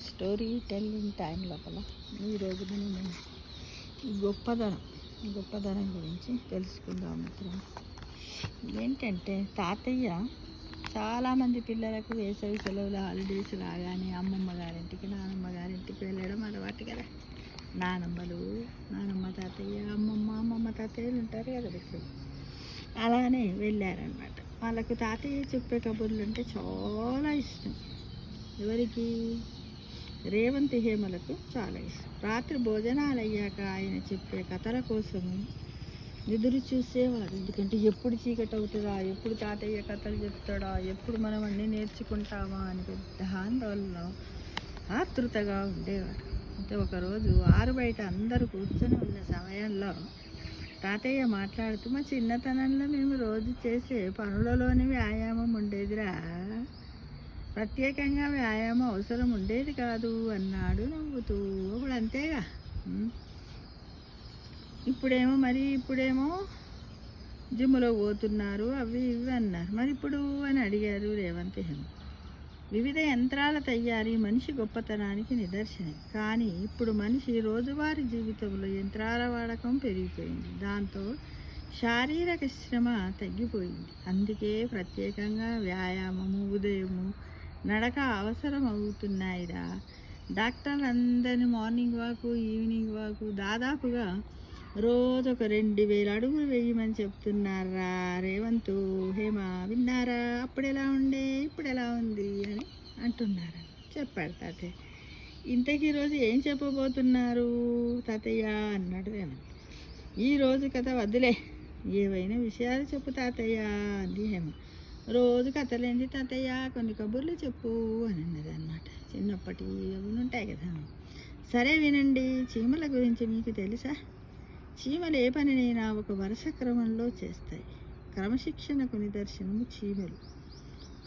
Story telling time లోపల ఈరోజు మనం గొప్పదనం గురించి తెలుసుకుందాం మిత్రం. ఏంటంటే తాతయ్య చాలామంది పిల్లలకు వేసవి సెలవుల హాలిడేస్ రాగానే అమ్మమ్మ గారింటికి నానమ్మ గారింటికి వెళ్ళడం అలవాటు కదా. నానమ్మ తాతయ్య అమ్మమ్మ తాతయ్యలు ఉంటారు కదా ఇప్పుడు. అలానే వెళ్ళారనమాట. వాళ్ళకు తాతయ్య చెప్పే కబుర్లు అంటే చాలా ఇష్టం. ఎవరికి? రేవంత్ హేమలకు చాలా ఇష్టం. రాత్రి భోజనాలు అయ్యాక ఆయన చెప్పే కథల కోసం ఎదురు చూసేవారు. ఎందుకంటే ఎప్పుడు చీకటి అవుతుందా, ఎప్పుడు తాతయ్య కథలు చెప్తాడా, ఎప్పుడు మనం అన్నీ నేర్చుకుంటామా అని పెద్ద ఆందోళన ఆతృతగా ఉండేవారు. అంటే ఒకరోజు ఆరు బయట అందరూ కూర్చొని ఉన్న సమయంలో తాతయ్య మాట్లాడుతూ, మా చిన్నతనంలో మేము రోజు చేసే పనులలోని వ్యాయామం ఉండేదిరా, ప్రత్యేకంగా వ్యాయామం అవసరం ఉండేది కాదు అన్నాడు నవ్వుతూ. ఇప్పుడు అంతేగా. ఇప్పుడేమో జిమ్లో పోతున్నారు, అవి ఇవి అన్నారు. మరి ఇప్పుడు అని అడిగారు రేవంత్ హేమ. వివిధ యంత్రాల తయారీ మనిషి గొప్పతనానికి నిదర్శనం. కానీ ఇప్పుడు మనిషి రోజువారీ జీవితంలో యంత్రాల వాడకం పెరిగిపోయింది. దాంతో శారీరక శ్రమ తగ్గిపోయింది. అందుకే ప్రత్యేకంగా వ్యాయామము, ఉదయము నడక అవసరం అవుతున్నాయిరా. డాక్టర్లు అందరినీ మార్నింగ్ వాకు, ఈవినింగ్ వాకు దాదాపుగా రోజు ఒక 2000 అడుగులు వేయమని చెప్తున్నారా. రేవంత్ హేమ విన్నారా? అప్పుడు ఎలా ఉండే, ఇప్పుడు ఎలా ఉంది అని అంటున్నారు. చెప్పాడు తాతయ్య. ఇంతకీ ఈరోజు ఏం చెప్పబోతున్నారు తాతయ్య అన్నాడు రేవంత్. ఈరోజు కథ వద్దులే, ఏవైనా విషయాలు చెప్పు తాతయ్య అంది హేమ. రోజు కథలేంది తాతయ్య, కొన్ని కబుర్లు చెప్పు అని అన్నది అనమాట. చిన్నప్పటి అవి ఉంటాయి కదా. సరే వినండి. చీమల గురించి మీకు తెలుసా? చీమలు ఏ పనినైనా ఒక వరుస క్రమంలో చేస్తాయి. క్రమశిక్షణకు నిదర్శనము చీమలు.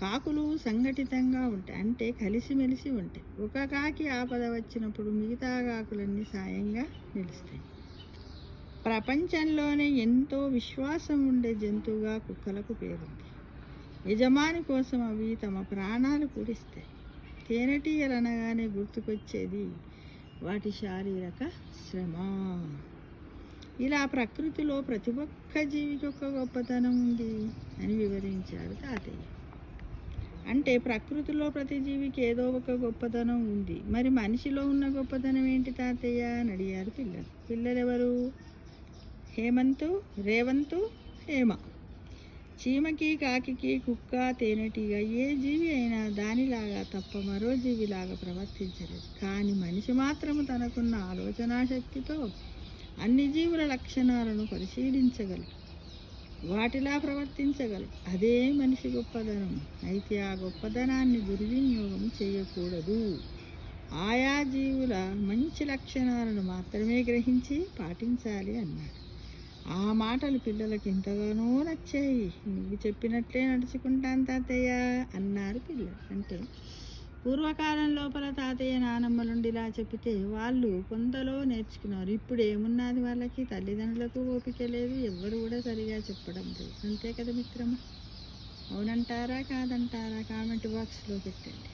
కాకులు సంఘటితంగా ఉంటాయి, అంటే కలిసిమెలిసి ఉంటాయి. ఒక కాకి ఆపద వచ్చినప్పుడు మిగతా కాకులన్నీ సాయంగా నిలుస్తాయి. ప్రపంచంలోనే ఎంతో విశ్వాసం ఉండే జంతువుగా కుక్కలకు పేరుంది. యజమాని కోసం అవి తమ ప్రాణాలు కుడిస్తాయి. తేనెటీగలు అనగానే గుర్తుకొచ్చేది వాటి శారీరక శ్రమ. ఇలా ప్రకృతిలో ప్రతి ఒక్క జీవికి ఒక గొప్పతనం ఉంది అని వివరించాడు తాతయ్య. అంటే ప్రకృతిలో ప్రతి జీవికి ఏదో ఒక గొప్పతనం ఉంది. మరి మనిషిలో ఉన్న గొప్పతనం ఏంటి తాతయ్య అని అడిగారు పిల్లలు. పిల్లలెవరు? రేవంత్, హేమ. చీమకి, కాకికి, కుక్క, తేనెటీగ ఏ జీవి అయినా దానిలాగా తప్ప మరో జీవిలాగా ప్రవర్తించలేదు. కానీ మనిషి మాత్రము తనకున్న ఆలోచనా శక్తితో అన్ని జీవుల లక్షణాలను పరిశీలించగలడు, వాటిలా ప్రవర్తించగలడు. అదే మనిషి గొప్పదనం. అయితే ఆ గొప్పదనాన్ని దుర్వినియోగం చేయకూడదు. ఆయా జీవుల మంచి లక్షణాలను మాత్రమే గ్రహించి పాటించాలి అన్నాడు. ఆ మాటలు పిల్లలకి ఎంతగానో నచ్చాయి. నువ్వు చెప్పినట్లే నడుచుకుంటాను తాతయ్య అన్నారు పిల్లలు. అంటే పూర్వకాలం లోపల తాతయ్య నానమ్మ నుండి ఇలా చెప్తే వాళ్ళు కొంతలో నేర్చుకున్నారు. ఇప్పుడు ఏమున్నది వాళ్ళకి? తల్లిదండ్రులకు ఓపిక లేదు, ఎవ్వరు కూడా సరిగా చెప్పడం లేదు. అంతే కదా మిత్రమా? అవునంటారా కాదంటారా? కామెంట్ బాక్స్లో పెట్టండి.